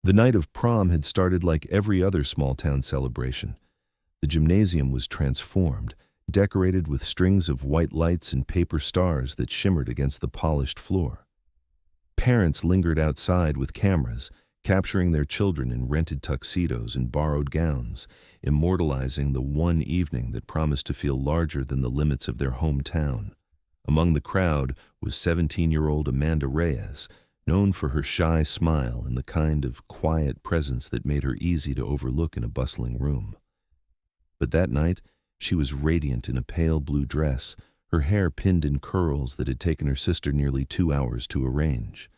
The night of prom had started like every other small-town celebration. The gymnasium was transformed, decorated with strings of white lights and paper stars that shimmered against the polished floor. Parents lingered outside with cameras, capturing their children in rented tuxedos and borrowed gowns, immortalizing the one evening that promised to feel larger than the limits of their hometown. Among the crowd was 17-year-old Amanda Reyes, known for her shy smile and the kind of quiet presence that made her easy to overlook in a bustling room. But that night, she was radiant in a pale blue dress, her hair pinned in curls that had taken her sister nearly 2 hours to arrange.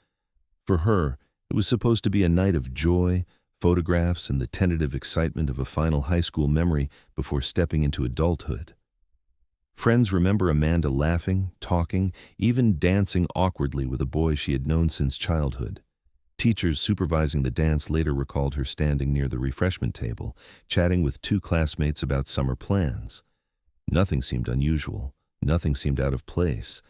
For her, it was supposed to be a night of joy, photographs, and the tentative excitement of a final high school memory before stepping into adulthood. Friends remember Amanda laughing, talking, even dancing awkwardly with a boy she had known since childhood. Teachers supervising the dance later recalled her standing near the refreshment table, chatting with 2 classmates about summer plans. Nothing seemed unusual, nothing seemed out of place,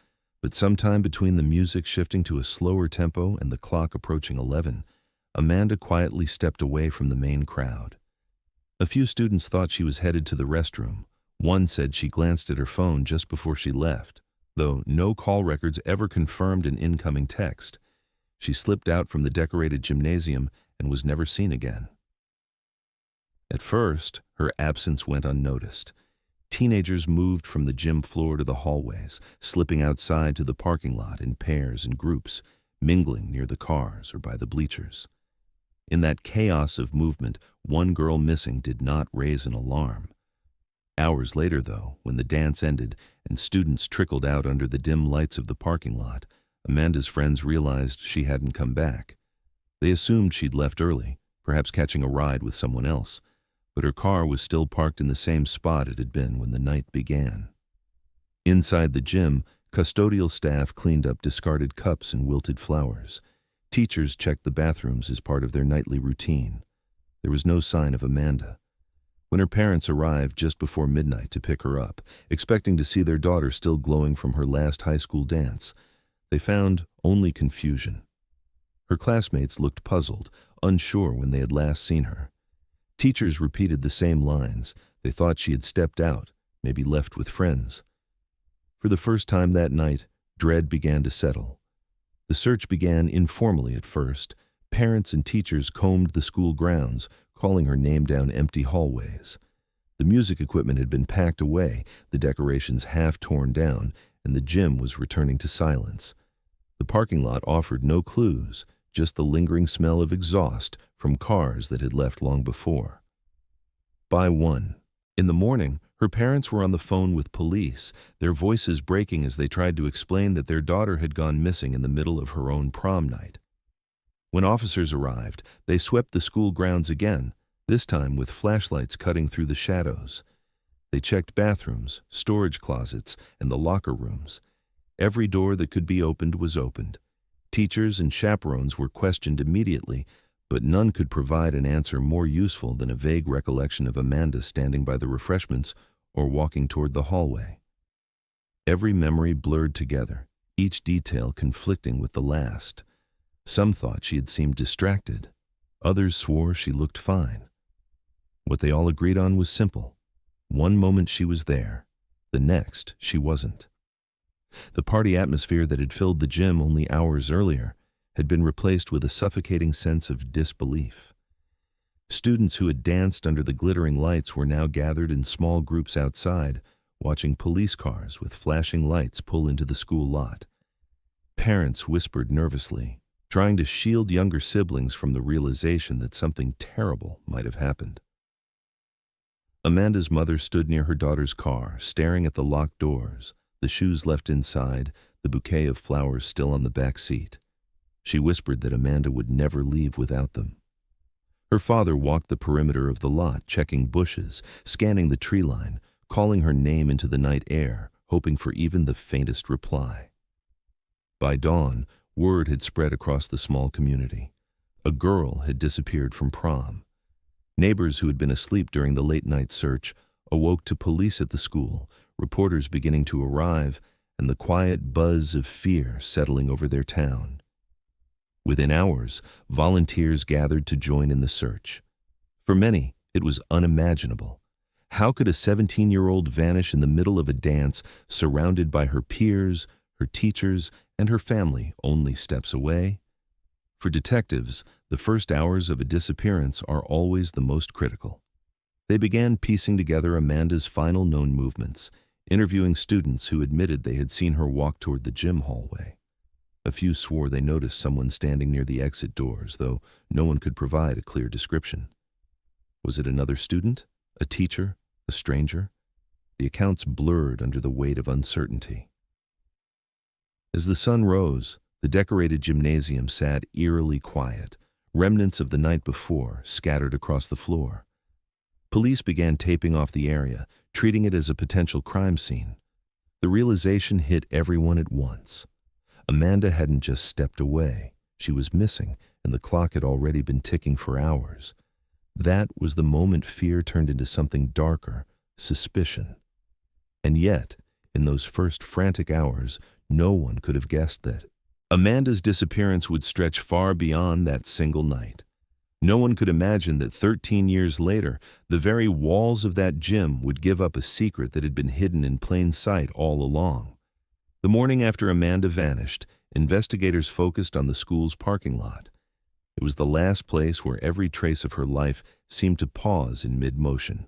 but sometime between the music shifting to a slower tempo and the clock approaching 11, Amanda quietly stepped away from the main crowd. A few students thought she was headed to the restroom. One said she glanced at her phone just before she left, though no call records ever confirmed an incoming text. She slipped out from the decorated gymnasium and was never seen again. At first, her absence went unnoticed. Teenagers moved from the gym floor to the hallways, slipping outside to the parking lot in pairs and groups, mingling near the cars or by the bleachers. In that chaos of movement, one girl missing did not raise an alarm. Hours later, though, when the dance ended and students trickled out under the dim lights of the parking lot, Amanda's friends realized she hadn't come back. They assumed she'd left early, perhaps catching a ride with someone else, but her car was still parked in the same spot it had been when the night began. Inside the gym, custodial staff cleaned up discarded cups and wilted flowers. Teachers checked the bathrooms as part of their nightly routine. There was no sign of Amanda. When her parents arrived just before midnight to pick her up, expecting to see their daughter still glowing from her last high school dance, they found only confusion. Her classmates looked puzzled, unsure when they had last seen her. Teachers repeated the same lines. They thought she had stepped out, maybe left with friends. For the first time that night, dread began to settle. The search began informally at first. Parents and teachers combed the school grounds, calling her name down empty hallways. The music equipment had been packed away, the decorations half torn down, and the gym was returning to silence. The parking lot offered no clues, just the lingering smell of exhaust from cars that had left long before. By 1 in the morning, her parents were on the phone with police, their voices breaking as they tried to explain that their daughter had gone missing in the middle of her own prom night. When officers arrived, they swept the school grounds again, this time with flashlights cutting through the shadows. They checked bathrooms, storage closets, and the locker rooms. Every door that could be opened was opened. Teachers and chaperones were questioned immediately, but none could provide an answer more useful than a vague recollection of Amanda standing by the refreshments or walking toward the hallway. Every memory blurred together, each detail conflicting with the last. Some thought she had seemed distracted. Others swore she looked fine. What they all agreed on was simple. One moment she was there, the next she wasn't. The party atmosphere that had filled the gym only hours earlier had been replaced with a suffocating sense of disbelief. Students who had danced under the glittering lights were now gathered in small groups outside, watching police cars with flashing lights pull into the school lot. Parents whispered nervously, trying to shield younger siblings from the realization that something terrible might have happened. Amanda's mother stood near her daughter's car, staring at the locked doors, the shoes left inside, the bouquet of flowers still on the back seat. She whispered that Amanda would never leave without them. Her father walked the perimeter of the lot, checking bushes, scanning the tree line, calling her name into the night air, hoping for even the faintest reply. By dawn, word had spread across the small community. A girl had disappeared from prom. Neighbors who had been asleep during the late-night search awoke to police at the school, reporters beginning to arrive, and the quiet buzz of fear settling over their town. Within hours, volunteers gathered to join in the search. For many, it was unimaginable. How could a 17-year-old vanish in the middle of a dance, surrounded by her peers, her teachers, and her family only steps away? For detectives, the first hours of a disappearance are always the most critical. They began piecing together Amanda's final known movements, interviewing students who admitted they had seen her walk toward the gym hallway. A few swore they noticed someone standing near the exit doors, though no one could provide a clear description. Was it another student, a teacher, a stranger? The accounts blurred under the weight of uncertainty. As the sun rose, the decorated gymnasium sat eerily quiet, remnants of the night before scattered across the floor. Police began taping off the area, treating it as a potential crime scene. The realization hit everyone at once. Amanda hadn't just stepped away. She was missing, and the clock had already been ticking for hours. That was the moment fear turned into something darker, suspicion. And yet, in those first frantic hours, no one could have guessed that Amanda's disappearance would stretch far beyond that single night. No one could imagine that 13 years later, the very walls of that gym would give up a secret that had been hidden in plain sight all along. The morning after Amanda vanished, investigators focused on the school's parking lot. It was the last place where every trace of her life seemed to pause in mid-motion.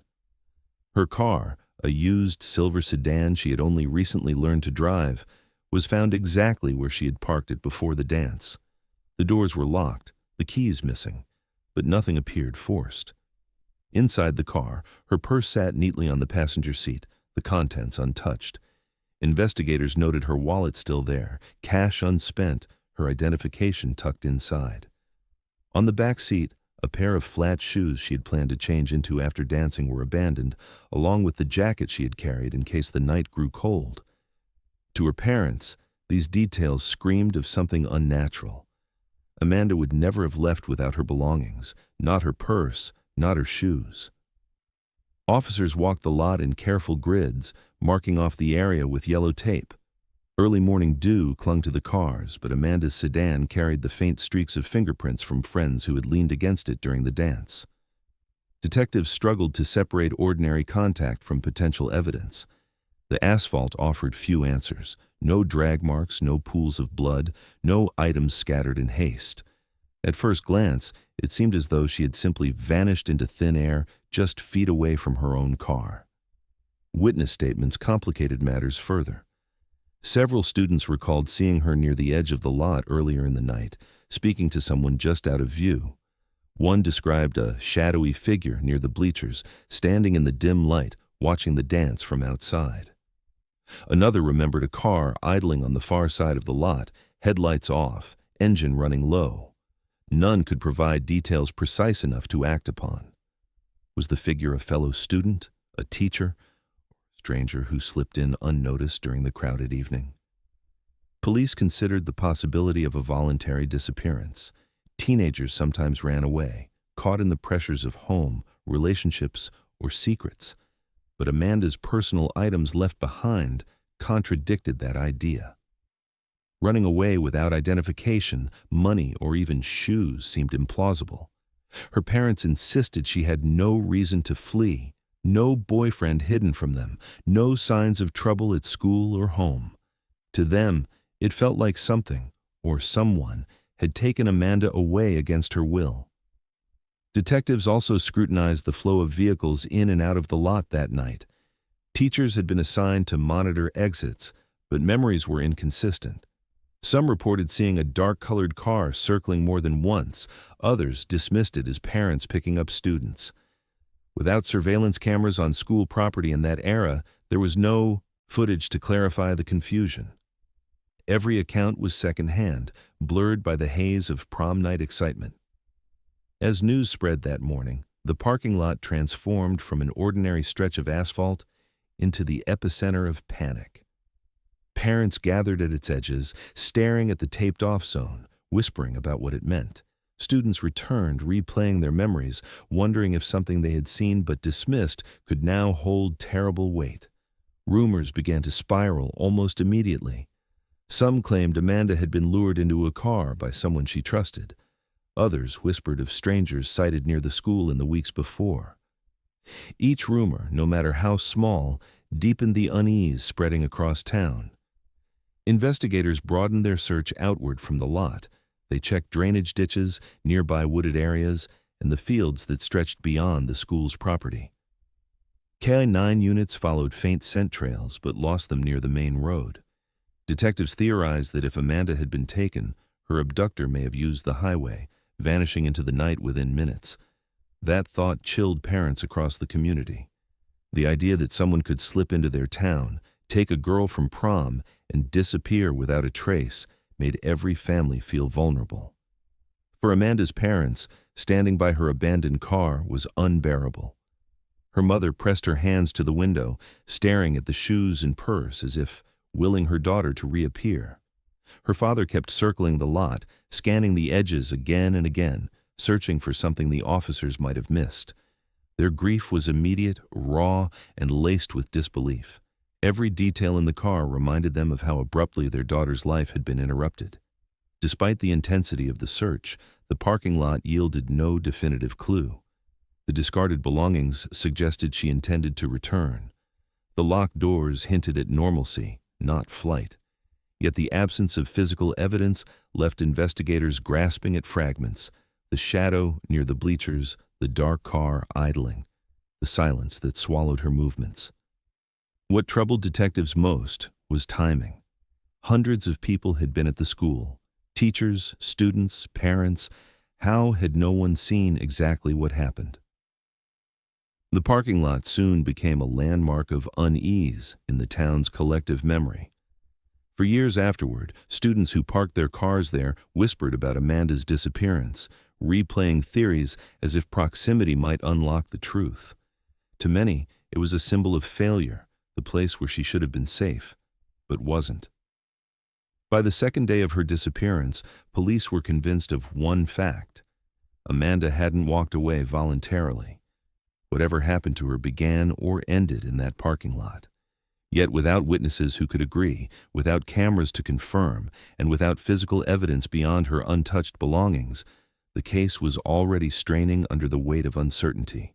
Her car, a used silver sedan she had only recently learned to drive, was found exactly where she had parked it before the dance. The doors were locked, the keys missing, but nothing appeared forced. Inside the car, her purse sat neatly on the passenger seat, the contents untouched. Investigators noted her wallet still there, cash unspent, her identification tucked inside. On the back seat, a pair of flat shoes she had planned to change into after dancing were abandoned, along with the jacket she had carried in case the night grew cold. To her parents, these details screamed of something unnatural. Amanda would never have left without her belongings, not her purse, not her shoes. Officers walked the lot in careful grids, marking off the area with yellow tape. Early morning dew clung to the cars, but Amanda's sedan carried the faint streaks of fingerprints from friends who had leaned against it during the dance. Detectives struggled to separate ordinary contact from potential evidence. The asphalt offered few answers. No drag marks, no pools of blood, no items scattered in haste. At first glance, it seemed as though she had simply vanished into thin air just feet away from her own car. Witness statements complicated matters further. Several students recalled seeing her near the edge of the lot earlier in the night, speaking to someone just out of view. One described a shadowy figure near the bleachers, standing in the dim light, watching the dance from outside. Another remembered a car idling on the far side of the lot, headlights off, engine running low. None could provide details precise enough to act upon. Was the figure a fellow student, a teacher, a stranger who slipped in unnoticed during the crowded evening? Police considered the possibility of a voluntary disappearance. Teenagers sometimes ran away, caught in the pressures of home, relationships, or secrets. But Amanda's personal items left behind contradicted that idea. Running away without identification, money, or even shoes seemed implausible. Her parents insisted she had no reason to flee, no boyfriend hidden from them, no signs of trouble at school or home. To them, it felt like something, or someone, had taken Amanda away against her will. Detectives also scrutinized the flow of vehicles in and out of the lot that night. Teachers had been assigned to monitor exits, but memories were inconsistent. Some reported seeing a dark-colored car circling more than once. Others dismissed it as parents picking up students. Without surveillance cameras on school property in that era, there was no footage to clarify the confusion. Every account was secondhand, blurred by the haze of prom night excitement. As news spread that morning, the parking lot transformed from an ordinary stretch of asphalt into the epicenter of panic. Parents gathered at its edges, staring at the taped-off zone, whispering about what it meant. Students returned, replaying their memories, wondering if something they had seen but dismissed could now hold terrible weight. Rumors began to spiral almost immediately. Some claimed Amanda had been lured into a car by someone she trusted. Others whispered of strangers sighted near the school in the weeks before. Each rumor, no matter how small, deepened the unease spreading across town. Investigators broadened their search outward from the lot. They checked drainage ditches, nearby wooded areas, and the fields that stretched beyond the school's property. K-9 units followed faint scent trails but lost them near the main road. Detectives theorized that if Amanda had been taken, her abductor may have used the highway, vanishing into the night within minutes. That thought chilled parents across the community. The idea that someone could slip into their town, take a girl from prom, and disappear without a trace made every family feel vulnerable. For Amanda's parents, standing by her abandoned car was unbearable. Her mother pressed her hands to the window, staring at the shoes and purse as if willing her daughter to reappear. Her father kept circling the lot, scanning the edges again and again, searching for something the officers might have missed. Their grief was immediate, raw, and laced with disbelief. Every detail in the car reminded them of how abruptly their daughter's life had been interrupted. Despite the intensity of the search, the parking lot yielded no definitive clue. The discarded belongings suggested she intended to return. The locked doors hinted at normalcy, not flight. Yet the absence of physical evidence left investigators grasping at fragments: the shadow near the bleachers, the dark car idling, the silence that swallowed her movements. What troubled detectives most was timing. Hundreds of people had been at the school: teachers, students, parents. How had no one seen exactly what happened? The parking lot soon became a landmark of unease in the town's collective memory. For years afterward, students who parked their cars there whispered about Amanda's disappearance, replaying theories as if proximity might unlock the truth. To many, it was a symbol of failure, the place where she should have been safe, but wasn't. By the second day of her disappearance, police were convinced of one fact: Amanda hadn't walked away voluntarily. Whatever happened to her began or ended in that parking lot. Yet without witnesses who could agree, without cameras to confirm, and without physical evidence beyond her untouched belongings, the case was already straining under the weight of uncertainty.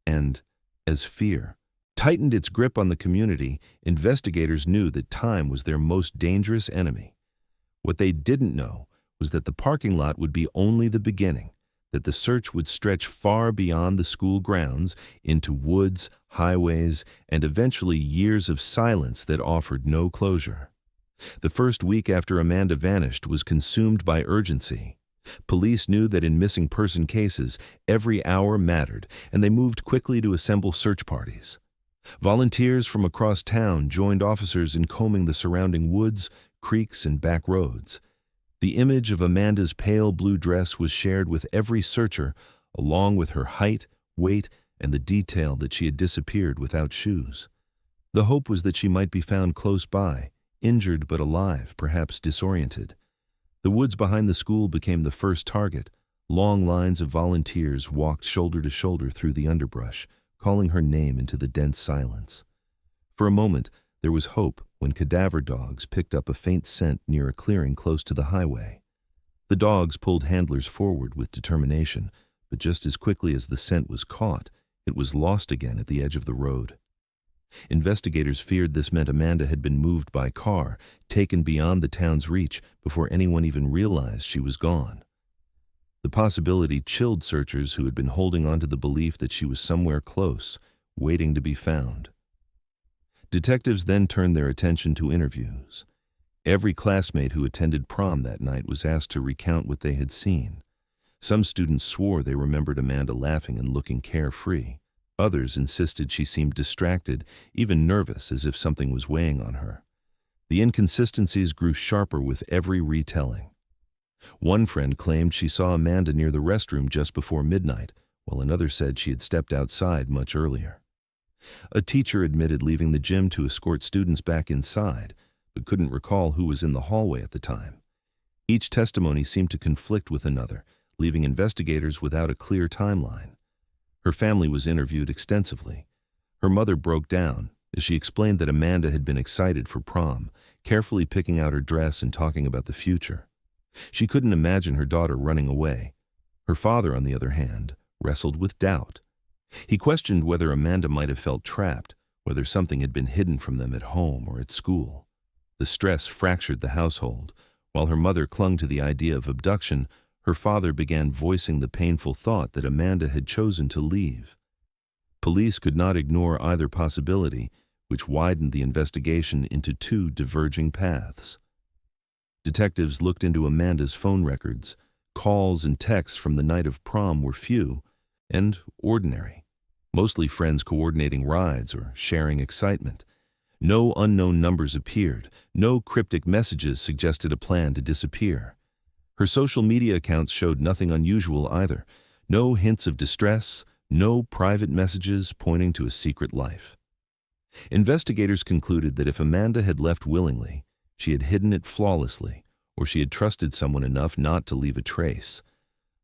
And, as fear tightened its grip on the community, investigators knew that time was their most dangerous enemy. What they didn't know was that the parking lot would be only the beginning, that the search would stretch far beyond the school grounds, into woods, highways, and eventually years of silence that offered no closure. The first week after Amanda vanished was consumed by urgency. Police knew that in missing person cases, every hour mattered, and they moved quickly to assemble search parties. Volunteers from across town joined officers in combing the surrounding woods, creeks, and back roads. The image of Amanda's pale blue dress was shared with every searcher, along with her height, weight, and the detail that she had disappeared without shoes. The hope was that she might be found close by, injured but alive, perhaps disoriented. The woods behind the school became the first target. Long lines of volunteers walked shoulder to shoulder through the underbrush, calling her name into the dense silence. For a moment, there was hope when cadaver dogs picked up a faint scent near a clearing close to the highway. The dogs pulled handlers forward with determination, but just as quickly as the scent was caught, it was lost again at the edge of the road. Investigators feared this meant Amanda had been moved by car, taken beyond the town's reach before anyone even realized she was gone. The possibility chilled searchers who had been holding on to the belief that she was somewhere close, waiting to be found. Detectives then turned their attention to interviews. Every classmate who attended prom that night was asked to recount what they had seen. Some students swore they remembered Amanda laughing and looking carefree. Others insisted she seemed distracted, even nervous, as if something was weighing on her. The inconsistencies grew sharper with every retelling. One friend claimed she saw Amanda near the restroom just before midnight, while another said she had stepped outside much earlier. A teacher admitted leaving the gym to escort students back inside, but couldn't recall who was in the hallway at the time. Each testimony seemed to conflict with another, leaving investigators without a clear timeline. Her family was interviewed extensively. Her mother broke down, She explained that Amanda had been excited for prom, carefully picking out her dress and talking about the future. She couldn't imagine her daughter running away. Her father, on the other hand, wrestled with doubt. He questioned whether Amanda might have felt trapped, whether something had been hidden from them at home or at school. The stress fractured the household. While her mother clung to the idea of abduction, her father began voicing the painful thought that Amanda had chosen to leave. Police could not ignore either possibility, which widened the investigation into two diverging paths. Detectives looked into Amanda's phone records. Calls and texts from the night of prom were few and ordinary, mostly friends coordinating rides or sharing excitement. No unknown numbers appeared. No cryptic messages suggested a plan to disappear. Her social media accounts showed nothing unusual either. No hints of distress, no private messages pointing to a secret life. Investigators concluded that if Amanda had left willingly, she had hidden it flawlessly, or she had trusted someone enough not to leave a trace.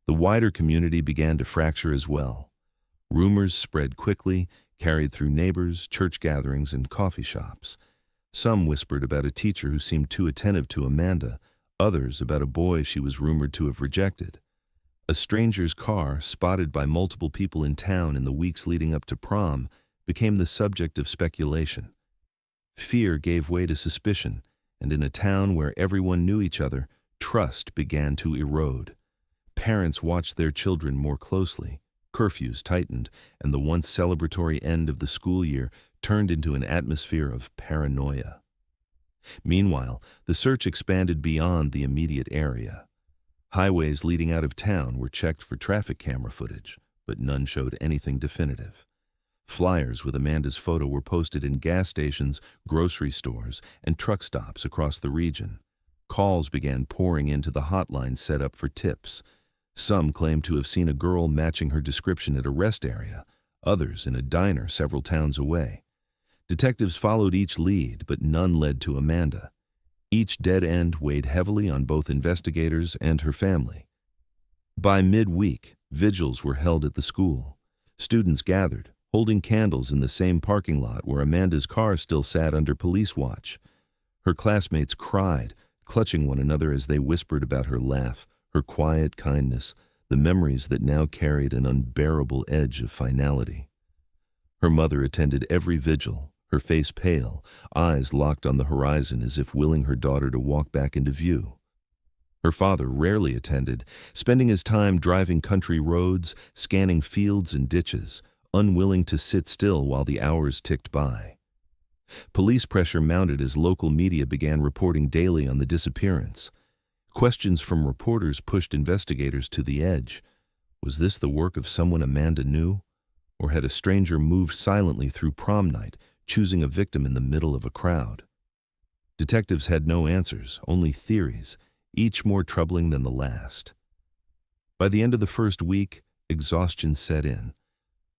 The wider community began to fracture as well. Rumors spread quickly, carried through neighbors, church gatherings, and coffee shops. Some whispered about a teacher who seemed too attentive to Amanda, others about a boy she was rumored to have rejected. A stranger's car, spotted by multiple people in town in the weeks leading up to prom, became the subject of speculation. Fear gave way to suspicion, and in a town where everyone knew each other, trust began to erode. Parents watched their children more closely. Curfews tightened, and the once celebratory end of the school year turned into an atmosphere of paranoia. Meanwhile, the search expanded beyond the immediate area. Highways leading out of town were checked for traffic camera footage, but none showed anything definitive. Flyers with Amanda's photo were posted in gas stations, grocery stores, and truck stops across the region. Calls began pouring into the hotline set up for tips. Some claimed to have seen a girl matching her description at a rest area, others in a diner several towns away. Detectives followed each lead, but none led to Amanda. Each dead end weighed heavily on both investigators and her family. By midweek, vigils were held at the school. Students gathered, holding candles in the same parking lot where Amanda's car still sat under police watch. Her classmates cried, clutching one another as they whispered about her laugh, her quiet kindness, the memories that now carried an unbearable edge of finality. Her mother attended every vigil, her face pale, eyes locked on the horizon as if willing her daughter to walk back into view. Her father rarely attended, spending his time driving country roads, scanning fields and ditches, unwilling to sit still while the hours ticked by. Police pressure mounted as local media began reporting daily on the disappearance. Questions from reporters pushed investigators to the edge. Was this the work of someone Amanda knew? Or had a stranger moved silently through prom night, choosing a victim in the middle of a crowd? Detectives had no answers, only theories, each more troubling than the last. By the end of the first week, exhaustion set in.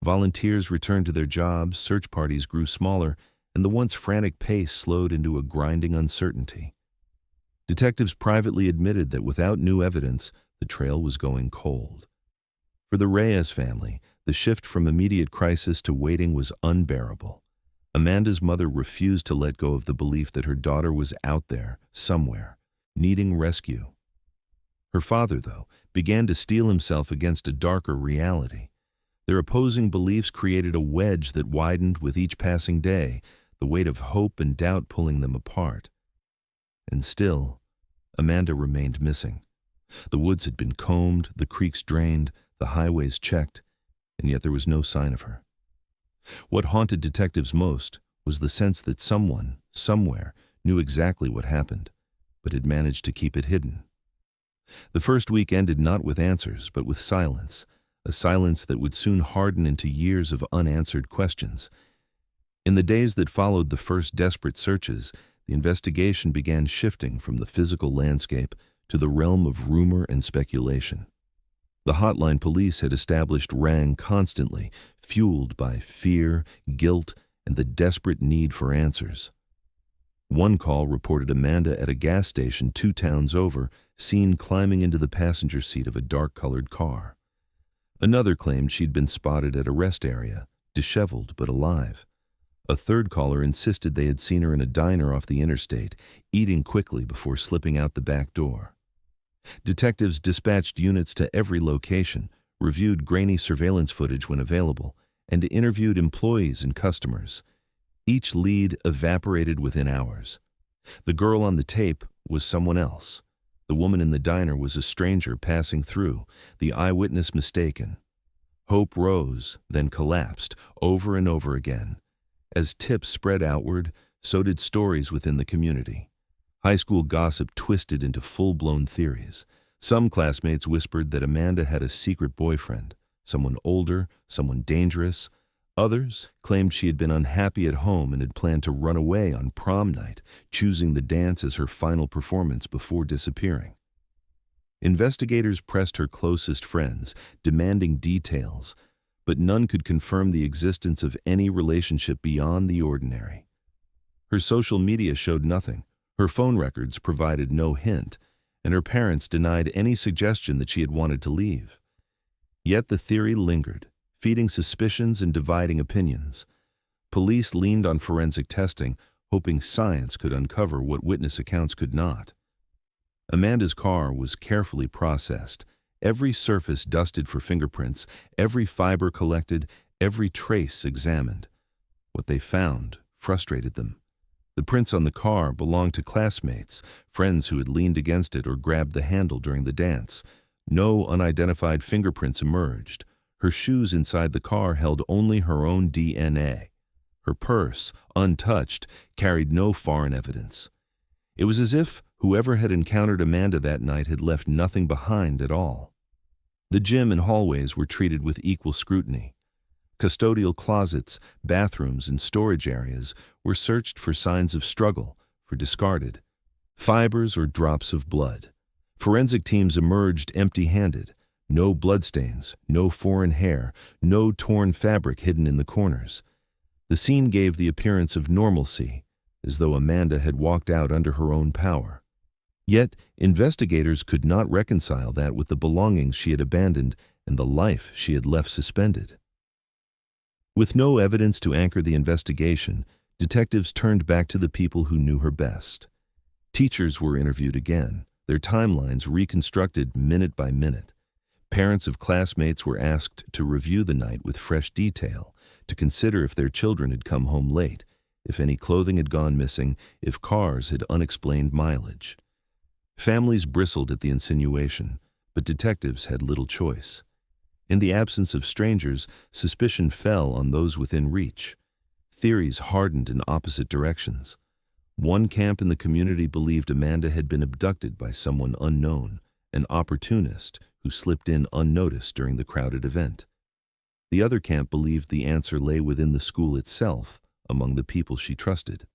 Volunteers returned to their jobs, search parties grew smaller, and the once frantic pace slowed into a grinding uncertainty. Detectives privately admitted that without new evidence, the trail was going cold. For the Reyes family, the shift from immediate crisis to waiting was unbearable. Amanda's mother refused to let go of the belief that her daughter was out there, somewhere, needing rescue. Her father, though, began to steel himself against a darker reality. Their opposing beliefs created a wedge that widened with each passing day, the weight of hope and doubt pulling them apart. And still, Amanda remained missing. The woods had been combed, the creeks drained, the highways checked, and yet there was no sign of her. What haunted detectives most was the sense that someone, somewhere, knew exactly what happened, but had managed to keep it hidden. The first week ended not with answers, but with silence, a silence that would soon harden into years of unanswered questions. In the days that followed the first desperate searches, the investigation began shifting from the physical landscape to the realm of rumor and speculation. The hotline police had established rang constantly, fueled by fear, guilt, and the desperate need for answers. One call reported Amanda at a gas station 2 towns over, seen climbing into the passenger seat of a dark-colored car. Another claimed she'd been spotted at a rest area, disheveled but alive. A third caller insisted they had seen her in a diner off the interstate, eating quickly before slipping out the back door. Detectives dispatched units to every location, reviewed grainy surveillance footage when available, and interviewed employees and customers. Each lead evaporated within hours. The girl on the tape was someone else. The woman in the diner was a stranger passing through, the eyewitness mistaken. Hope rose, then collapsed, over and over again. As tips spread outward, so did stories within the community. High school gossip twisted into full-blown theories. Some classmates whispered that Amanda had a secret boyfriend, someone older, someone dangerous. Others claimed she had been unhappy at home and had planned to run away on prom night, choosing the dance as her final performance before disappearing. Investigators pressed her closest friends, demanding details, but none could confirm the existence of any relationship beyond the ordinary. Her social media showed nothing, her phone records provided no hint, and her parents denied any suggestion that she had wanted to leave. Yet the theory lingered, feeding suspicions and dividing opinions. Police leaned on forensic testing, hoping science could uncover what witness accounts could not. Amanda's car was carefully processed, every surface dusted for fingerprints, every fiber collected, every trace examined. What they found frustrated them. The prints on the car belonged to classmates, friends who had leaned against it or grabbed the handle during the dance. No unidentified fingerprints emerged. Her shoes inside the car held only her own DNA. Her purse, untouched, carried no foreign evidence. It was as if whoever had encountered Amanda that night had left nothing behind at all. The gym and hallways were treated with equal scrutiny. Custodial closets, bathrooms, and storage areas were searched for signs of struggle, for discarded fibers or drops of blood. Forensic teams emerged empty-handed. No bloodstains, no foreign hair, no torn fabric hidden in the corners. The scene gave the appearance of normalcy, as though Amanda had walked out under her own power. Yet, investigators could not reconcile that with the belongings she had abandoned and the life she had left suspended. With no evidence to anchor the investigation, detectives turned back to the people who knew her best. Teachers were interviewed again, their timelines reconstructed minute by minute. Parents of classmates were asked to review the night with fresh detail, to consider if their children had come home late, if any clothing had gone missing, if cars had unexplained mileage. Families bristled at the insinuation, but detectives had little choice. In the absence of strangers, suspicion fell on those within reach. Theories hardened in opposite directions. One camp in the community believed Amanda had been abducted by someone unknown, an opportunist who slipped in unnoticed during the crowded event. The other camp believed the answer lay within the school itself, among the people she trusted.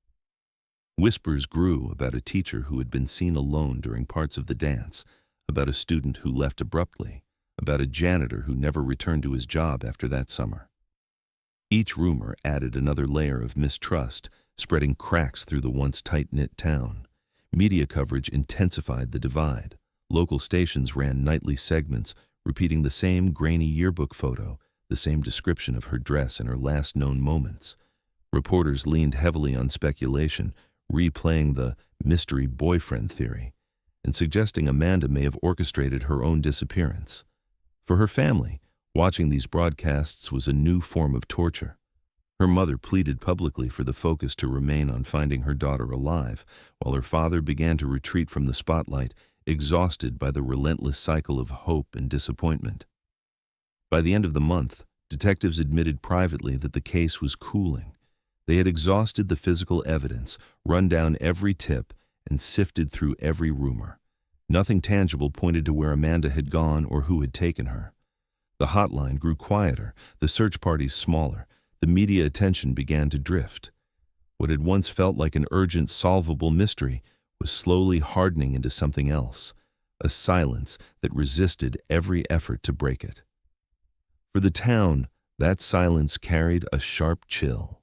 Whispers grew about a teacher who had been seen alone during parts of the dance, about a student who left abruptly, about a janitor who never returned to his job after that summer. Each rumor added another layer of mistrust, spreading cracks through the once tight-knit town. Media coverage intensified the divide. Local stations ran nightly segments, repeating the same grainy yearbook photo, the same description of her dress and her last known moments. Reporters leaned heavily on speculation, replaying the mystery boyfriend theory, and suggesting Amanda may have orchestrated her own disappearance. For her family, watching these broadcasts was a new form of torture. Her mother pleaded publicly for the focus to remain on finding her daughter alive, while her father began to retreat from the spotlight, exhausted by the relentless cycle of hope and disappointment. By the end of the month, detectives admitted privately that the case was cooling. They had exhausted the physical evidence, run down every tip, and sifted through every rumor. Nothing tangible pointed to where Amanda had gone or who had taken her. The hotline grew quieter, the search parties smaller, the media attention began to drift. What had once felt like an urgent, solvable mystery was slowly hardening into something else, a silence that resisted every effort to break it. For the town, that silence carried a sharp chill.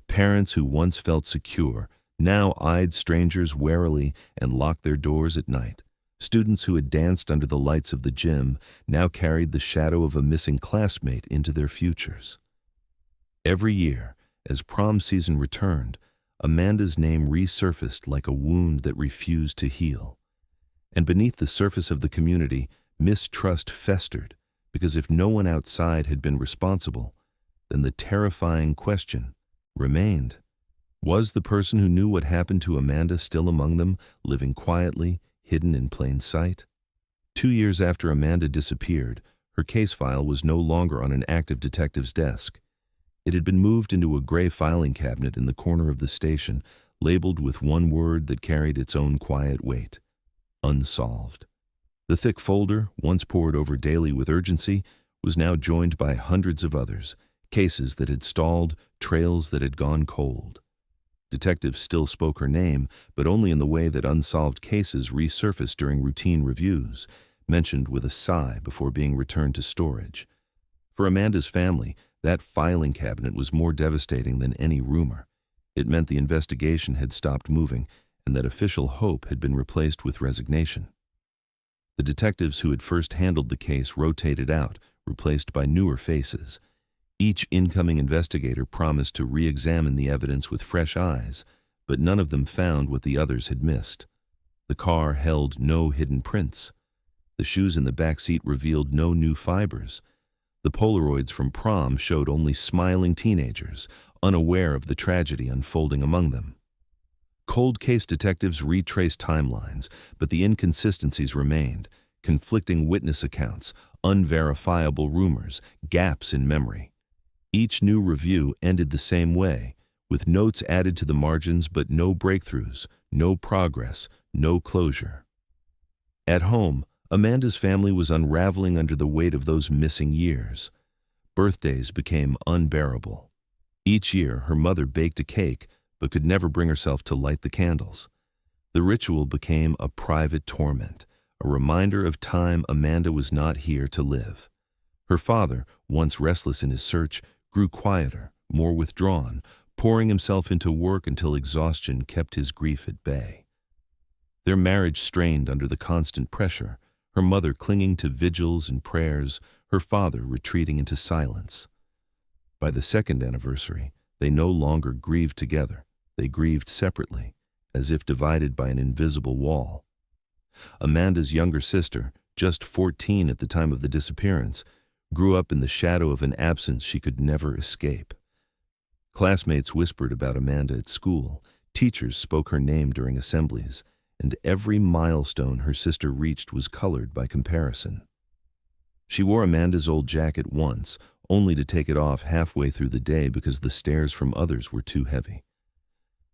Parents who once felt secure now eyed strangers warily and locked their doors at night. Students who had danced under the lights of the gym now carried the shadow of a missing classmate into their futures. Every year, As prom season returned, Amanda's name resurfaced like a wound that refused to heal. And beneath the surface of the community, mistrust festered, because if no one outside had been responsible, then the terrifying question remained. Was the person who knew what happened to Amanda still among them, living quietly, hidden in plain sight? 2 years after Amanda disappeared, her case file was no longer on an active detective's desk. It had been moved into a gray filing cabinet in the corner of the station, labeled with one word that carried its own quiet weight: Unsolved. The thick folder, once pored over daily with urgency, was now joined by hundreds of others, cases that had stalled, trails that had gone cold. Detectives still spoke her name, but only in the way that unsolved cases resurfaced during routine reviews, mentioned with a sigh before being returned to storage. For Amanda's family, that filing cabinet was more devastating than any rumor. It meant the investigation had stopped moving, and that official hope had been replaced with resignation. The detectives who had first handled the case rotated out, replaced by newer faces. Each incoming investigator promised to re-examine the evidence with fresh eyes, but none of them found what the others had missed. The car held no hidden prints. The shoes in the back seat revealed no new fibers. The Polaroids from Prom showed only smiling teenagers, unaware of the tragedy unfolding among them. Cold case detectives retraced timelines, but the inconsistencies remained: conflicting witness accounts, unverifiable rumors, gaps in memory. Each new review ended the same way, with notes added to the margins but no breakthroughs, no progress, no closure. At home, Amanda's family was unraveling under the weight of those missing years. Birthdays became unbearable. Each year, her mother baked a cake, but could never bring herself to light the candles. The ritual became a private torment, a reminder of time Amanda was not here to live. Her father, once restless in his search, grew quieter, more withdrawn, pouring himself into work until exhaustion kept his grief at bay. Their marriage strained under the constant pressure, her mother clinging to vigils and prayers, her father retreating into silence. By the second anniversary, they no longer grieved together. They grieved separately, as if divided by an invisible wall. Amanda's younger sister, just 14 at the time of the disappearance, grew up in the shadow of an absence she could never escape. Classmates whispered about Amanda at school, teachers spoke her name during assemblies, and every milestone her sister reached was colored by comparison. She wore Amanda's old jacket once, only to take it off halfway through the day because the stares from others were too heavy.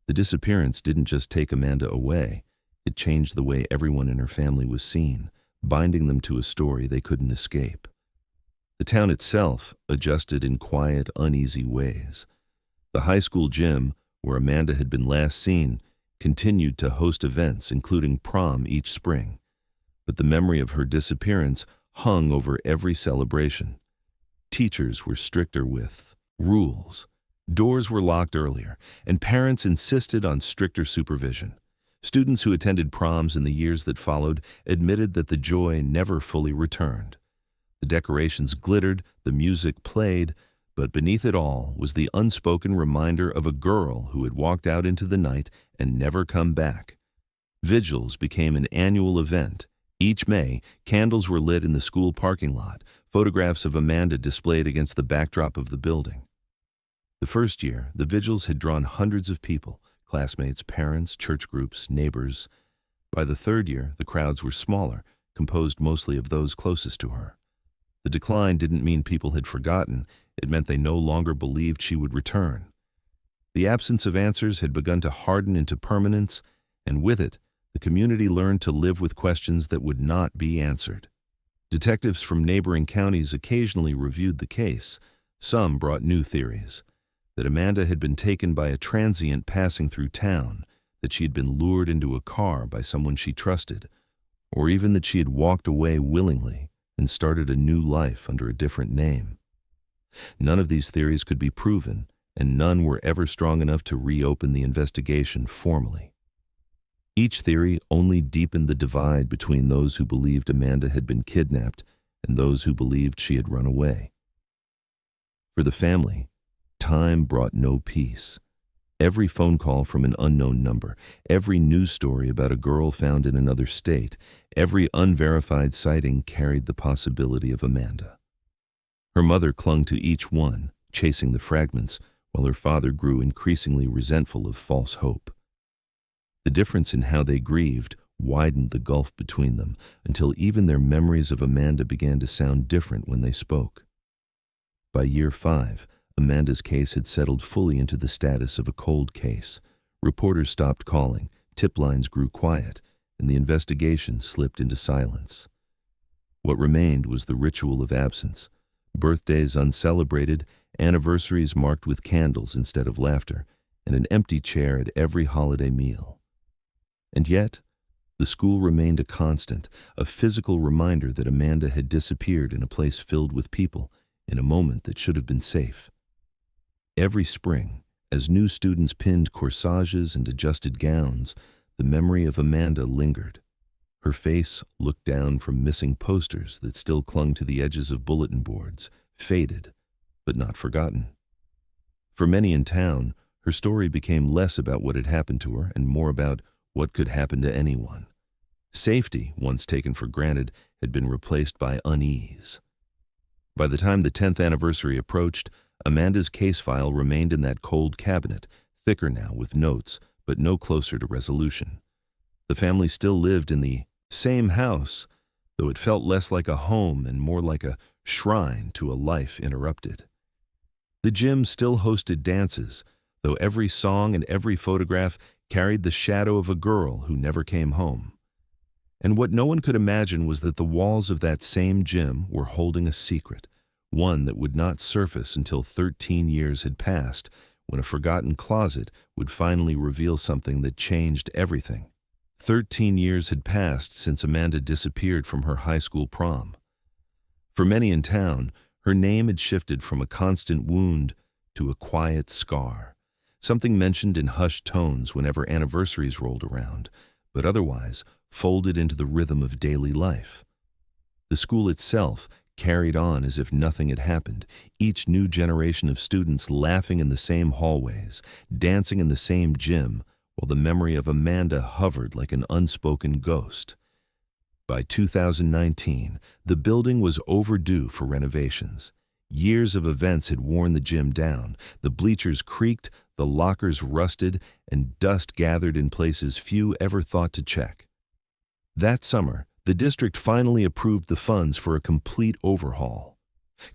The disappearance didn't just take Amanda away, it changed the way everyone in her family was seen, binding them to a story they couldn't escape. The town itself adjusted in quiet, uneasy ways. The high school gym, where Amanda had been last seen, continued to host events, including prom each spring. But the memory of her disappearance hung over every celebration. Teachers were stricter with rules. Doors were locked earlier, and parents insisted on stricter supervision. Students who attended proms in the years that followed admitted that the joy never fully returned. The decorations glittered, the music played, but beneath it all was the unspoken reminder of a girl who had walked out into the night and never come back. Vigils became an annual event. Each May, candles were lit in the school parking lot, photographs of Amanda displayed against the backdrop of the building. The first year, the vigils had drawn hundreds of people, classmates, parents, church groups, neighbors. By the third year, the crowds were smaller, composed mostly of those closest to her. The decline didn't mean people had forgotten, it meant they no longer believed she would return. The absence of answers had begun to harden into permanence, and with it, the community learned to live with questions that would not be answered. Detectives from neighboring counties occasionally reviewed the case. Some brought new theories: that Amanda had been taken by a transient passing through town, that she had been lured into a car by someone she trusted, or even that she had walked away willingly and started a new life under a different name. None of these theories could be proven, and none were ever strong enough to reopen the investigation formally. Each theory only deepened the divide between those who believed Amanda had been kidnapped and those who believed she had run away. For the family, time brought no peace. Every phone call from an unknown number, every news story about a girl found in another state, every unverified sighting carried the possibility of Amanda. Her mother clung to each one, chasing the fragments, while her father grew increasingly resentful of false hope. The difference in how they grieved widened the gulf between them until even their memories of Amanda began to sound different when they spoke. By year 5, Amanda's case had settled fully into the status of a cold case. Reporters stopped calling, tip lines grew quiet, and the investigation slipped into silence. What remained was the ritual of absence, birthdays uncelebrated, anniversaries marked with candles instead of laughter, and an empty chair at every holiday meal. And yet, the school remained a constant, a physical reminder that Amanda had disappeared in a place filled with people, in a moment that should have been safe. Every spring, as new students pinned corsages and adjusted gowns, the memory of Amanda lingered. Her face looked down from missing posters that still clung to the edges of bulletin boards, faded, but not forgotten. For many in town, her story became less about what had happened to her and more about what could happen to anyone. Safety, once taken for granted, had been replaced by unease. By the time the 10th anniversary approached, Amanda's case file remained in that cold cabinet, thicker now with notes, but no closer to resolution. The family still lived in the same house, though it felt less like a home and more like a shrine to a life interrupted. The gym still hosted dances, though every song and every photograph carried the shadow of a girl who never came home. And what no one could imagine was that the walls of that same gym were holding a secret, one that would not surface until 13 years had passed, when a forgotten closet would finally reveal something that changed everything. 13 years had passed since Amanda disappeared from her high school prom. For many in town, her name had shifted from a constant wound to a quiet scar, something mentioned in hushed tones whenever anniversaries rolled around, but otherwise folded into the rhythm of daily life. The school itself carried on as if nothing had happened, each new generation of students laughing in the same hallways, dancing in the same gym, while the memory of Amanda hovered like an unspoken ghost. By 2019, the building was overdue for renovations. Years of events had worn the gym down. The bleachers creaked, the lockers rusted, and dust gathered in places few ever thought to check. That summer, the district finally approved the funds for a complete overhaul.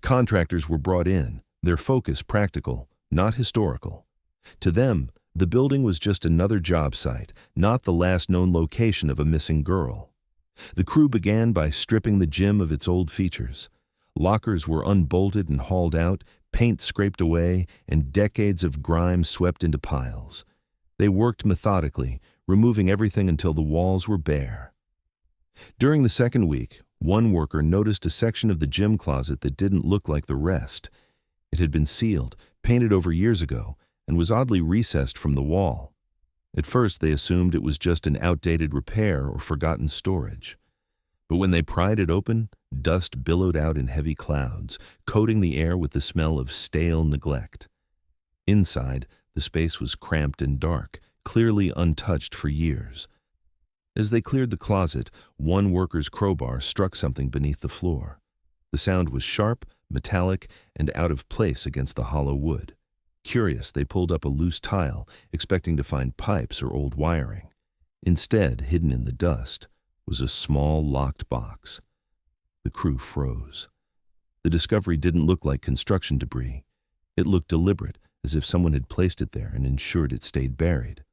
Contractors were brought in, their focus practical, not historical. To them, the building was just another job site, not the last known location of a missing girl. The crew began by stripping the gym of its old features. Lockers were unbolted and hauled out, paint scraped away, and decades of grime swept into piles. They worked methodically, removing everything until the walls were bare. During the second week, one worker noticed a section of the gym closet that didn't look like the rest. It had been sealed, painted over years ago, and was oddly recessed from the wall. At first, they assumed it was just an outdated repair or forgotten storage. But when they pried it open, dust billowed out in heavy clouds, coating the air with the smell of stale neglect. Inside, the space was cramped and dark, clearly untouched for years. As they cleared the closet, one worker's crowbar struck something beneath the floor. The sound was sharp, metallic, and out of place against the hollow wood. Curious, they pulled up a loose tile, expecting to find pipes or old wiring. Instead, hidden in the dust, was a small locked box. The crew froze. The discovery didn't look like construction debris. It looked deliberate, as if someone had placed it there and ensured it stayed buried.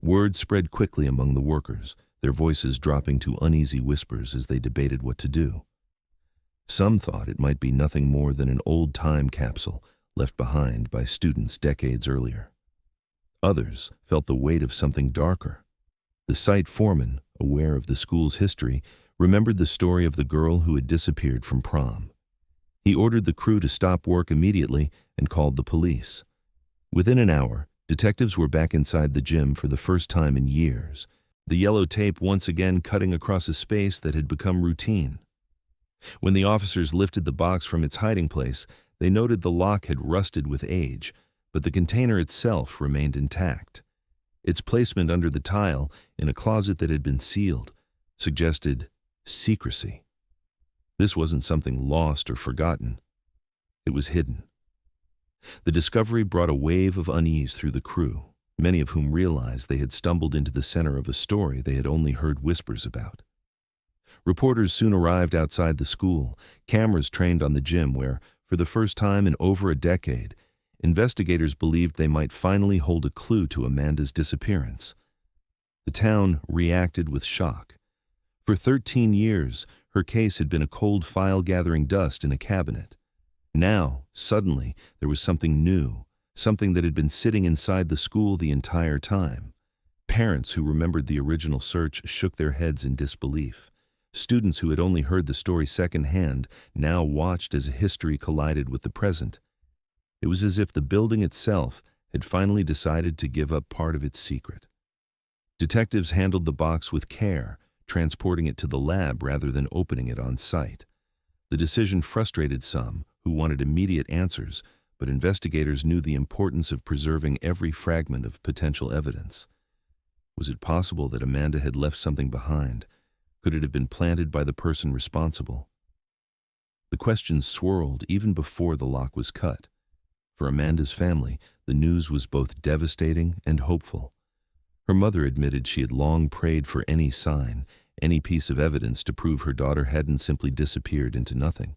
Word spread quickly among the workers, their voices dropping to uneasy whispers as they debated what to do. Some thought it might be nothing more than an old time capsule left behind by students decades earlier. Others felt the weight of something darker. The site foreman, aware of the school's history, remembered the story of the girl who had disappeared from prom. He ordered the crew to stop work immediately and called the police. Within an hour, detectives were back inside the gym for the first time in years, the yellow tape once again cutting across a space that had become routine. When the officers lifted the box from its hiding place, They noted the lock had rusted with age, but the container itself remained intact. Its placement under the tile, in a closet that had been sealed, suggested secrecy. This wasn't something lost or forgotten. It was hidden. The discovery brought a wave of unease through the crew, many of whom realized they had stumbled into the center of a story they had only heard whispers about. Reporters soon arrived outside the school, cameras trained on the gym where, for the first time in over a decade, investigators believed they might finally hold a clue to Amanda's disappearance. The town reacted with shock. For 13 years, her case had been a cold file gathering dust in a cabinet. Now, suddenly, there was something new, something that had been sitting inside the school the entire time. Parents who remembered the original search shook their heads in disbelief. Students who had only heard the story secondhand now watched as history collided with the present. It was as if the building itself had finally decided to give up part of its secret. Detectives handled the box with care, transporting it to the lab rather than opening it on site. The decision frustrated some who wanted immediate answers, but investigators knew the importance of preserving every fragment of potential evidence. Was it possible that Amanda had left something behind? Could it have been planted by the person responsible? The questions swirled even before the lock was cut. For Amanda's family, the news was both devastating and hopeful. Her mother admitted she had long prayed for any sign, any piece of evidence to prove her daughter hadn't simply disappeared into nothing.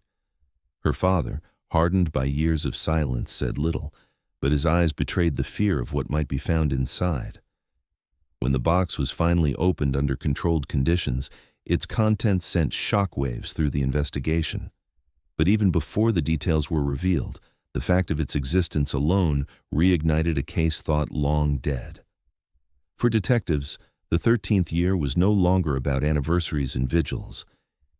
Her father, hardened by years of silence, said little, but his eyes betrayed the fear of what might be found inside. When the box was finally opened under controlled conditions, its contents sent shockwaves through the investigation. But even before the details were revealed, the fact of its existence alone reignited a case thought long dead. For detectives, the 13th year was no longer about anniversaries and vigils.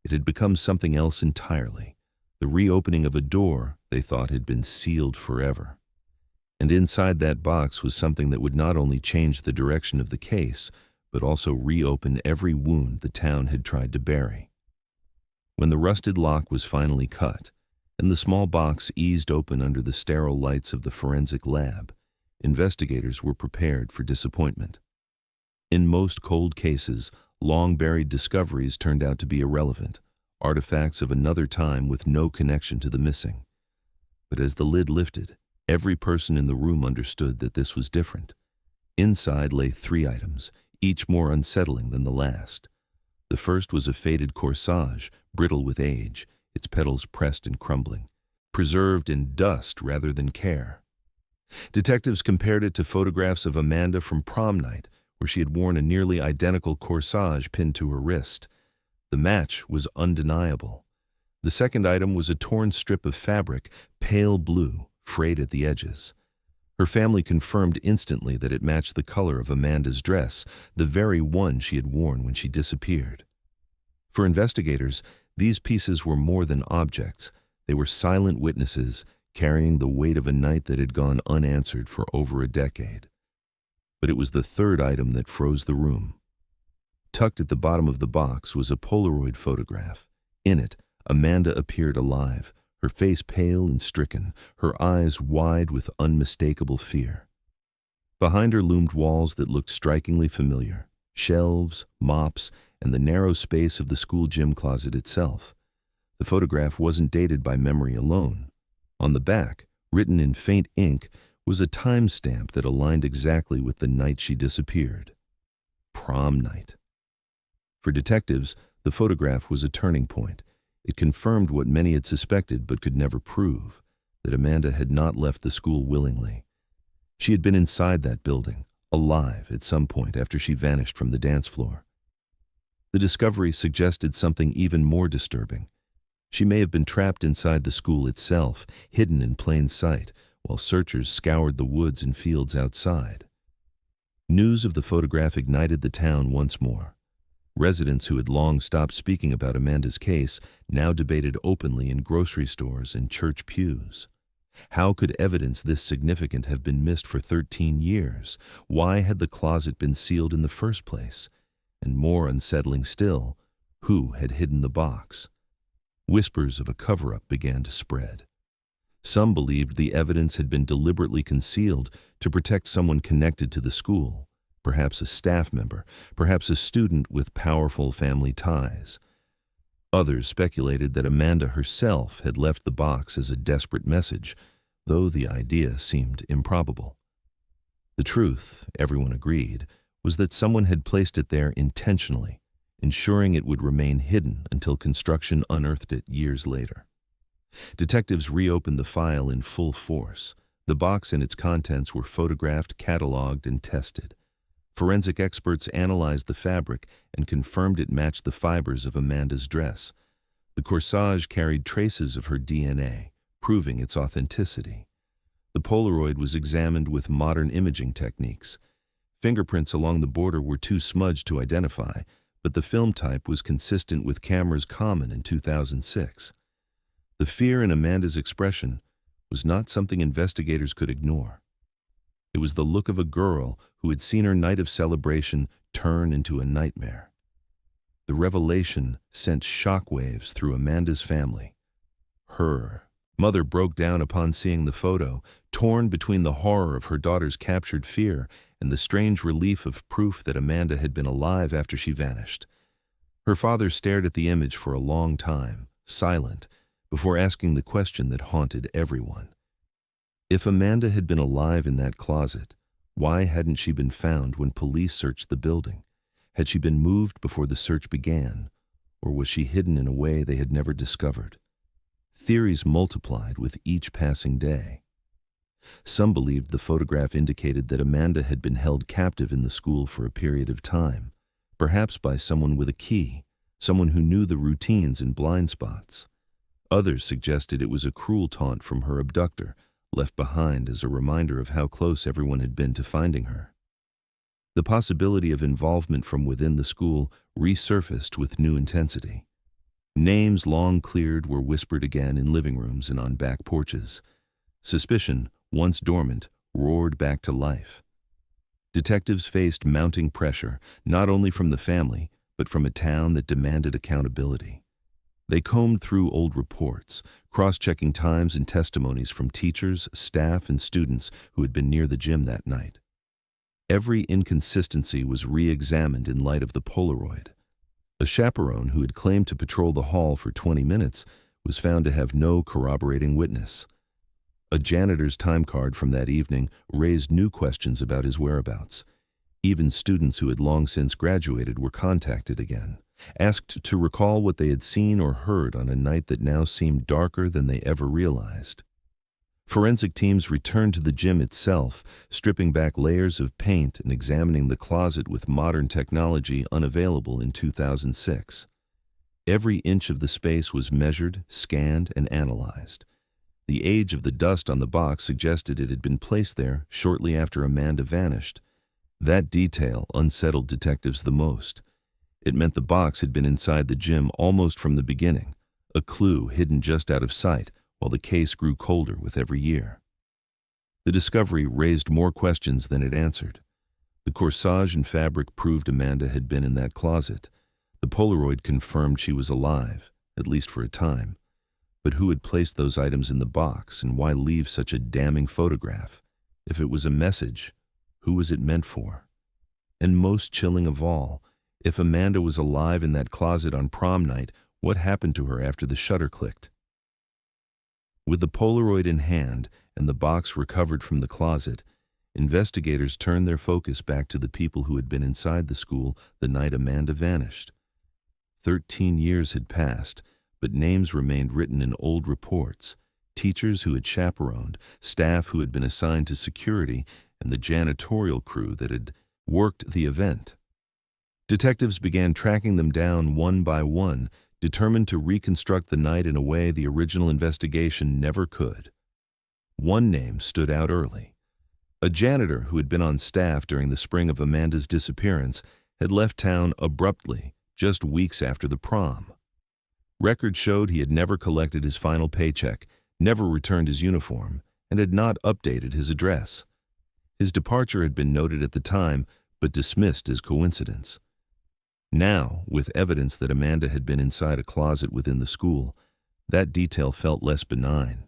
It had become something else entirely, the reopening of a door they thought had been sealed forever. And inside that box was something that would not only change the direction of the case, but also reopen every wound the town had tried to bury. When the rusted lock was finally cut, and the small box eased open under the sterile lights of the forensic lab, investigators were prepared for disappointment. In most cold cases, long-buried discoveries turned out to be irrelevant, artifacts of another time with no connection to the missing. But as the lid lifted, every person in the room understood that this was different. Inside lay 3 items, each more unsettling than the last. The first was a faded corsage, brittle with age, its petals pressed and crumbling, preserved in dust rather than care. Detectives compared it to photographs of Amanda from prom night, where she had worn a nearly identical corsage pinned to her wrist. The match was undeniable. The second item was a torn strip of fabric, pale blue, frayed at the edges. Her family confirmed instantly that it matched the color of Amanda's dress, the very one she had worn when she disappeared. For investigators, these pieces were more than objects. They were silent witnesses, carrying the weight of a night that had gone unanswered for over a decade. But it was the third item that froze the room. Tucked at the bottom of the box was a Polaroid photograph. In it, Amanda appeared alive, her face pale and stricken, her eyes wide with unmistakable fear. Behind her loomed walls that looked strikingly familiar, shelves, mops, and the narrow space of the school gym closet itself. The photograph wasn't dated by memory alone. On the back, written in faint ink, was a timestamp that aligned exactly with the night she disappeared. Prom night. For detectives, the photograph was a turning point. It confirmed what many had suspected but could never prove, that Amanda had not left the school willingly. She had been inside that building, alive at some point after she vanished from the dance floor. The discovery suggested something even more disturbing. She may have been trapped inside the school itself, hidden in plain sight, while searchers scoured the woods and fields outside. News of the photograph ignited the town once more. Residents who had long stopped speaking about Amanda's case now debated openly in grocery stores and church pews. How could evidence this significant have been missed for 13 years? Why had the closet been sealed in the first place? And more unsettling still, who had hidden the box? Whispers of a cover-up began to spread. Some believed the evidence had been deliberately concealed to protect someone connected to the school, perhaps a staff member, perhaps a student with powerful family ties. Others speculated that Amanda herself had left the box as a desperate message, though the idea seemed improbable. The truth, everyone agreed, was that someone had placed it there intentionally, ensuring it would remain hidden until construction unearthed it years later. Detectives reopened the file in full force. The box and its contents were photographed, cataloged, and tested. Forensic experts analyzed the fabric and confirmed it matched the fibers of Amanda's dress. The corsage carried traces of her DNA, proving its authenticity. The Polaroid was examined with modern imaging techniques. Fingerprints along the border were too smudged to identify, but the film type was consistent with cameras common in 2006. The fear in Amanda's expression was not something investigators could ignore. It was the look of a girl who had seen her night of celebration turn into a nightmare. The revelation sent shockwaves through Amanda's family. Her mother broke down upon seeing the photo, torn between the horror of her daughter's captured fear and the strange relief of proof that Amanda had been alive after she vanished. Her father stared at the image for a long time, silent, before asking the question that haunted everyone. If Amanda had been alive in that closet, why hadn't she been found when police searched the building? Had she been moved before the search began, or was she hidden in a way they had never discovered? Theories multiplied with each passing day. Some believed the photograph indicated that Amanda had been held captive in the school for a period of time, perhaps by someone with a key, someone who knew the routines and blind spots. Others suggested it was a cruel taunt from her abductor, left behind as a reminder of how close everyone had been to finding her. The possibility of involvement from within the school resurfaced with new intensity. Names long cleared were whispered again in living rooms and on back porches. Suspicion, once dormant, roared back to life. Detectives faced mounting pressure, not only from the family, but from a town that demanded accountability. They combed through old reports, cross-checking times and testimonies from teachers, staff, and students who had been near the gym that night. Every inconsistency was re-examined in light of the Polaroid. A chaperone who had claimed to patrol the hall for 20 minutes was found to have no corroborating witness. A janitor's time card from that evening raised new questions about his whereabouts. Even students who had long since graduated were contacted again, asked to recall what they had seen or heard on a night that now seemed darker than they ever realized. Forensic teams returned to the gym itself, stripping back layers of paint and examining the closet with modern technology unavailable in 2006. Every inch of the space was measured, scanned, and analyzed. The age of the dust on the box suggested it had been placed there shortly after Amanda vanished. That detail unsettled detectives the most. It meant the box had been inside the gym almost from the beginning, a clue hidden just out of sight while the case grew colder with every year. The discovery raised more questions than it answered. The corsage and fabric proved Amanda had been in that closet. The Polaroid confirmed she was alive, at least for a time. But who had placed those items in the box, and why leave such a damning photograph? If it was a message, who was it meant for? And most chilling of all, if Amanda was alive in that closet on prom night, what happened to her after the shutter clicked? With the Polaroid in hand and the box recovered from the closet, investigators turned their focus back to the people who had been inside the school the night Amanda vanished. 13 years had passed, but names remained written in old reports: teachers who had chaperoned, staff who had been assigned to security, and the janitorial crew that had worked the event. Detectives began tracking them down one by one, determined to reconstruct the night in a way the original investigation never could. One name stood out early. A janitor who had been on staff during the spring of Amanda's disappearance had left town abruptly, just weeks after the prom. Records showed he had never collected his final paycheck, never returned his uniform, and had not updated his address. His departure had been noted at the time, but dismissed as coincidence. Now, with evidence that Amanda had been inside a closet within the school, that detail felt less benign.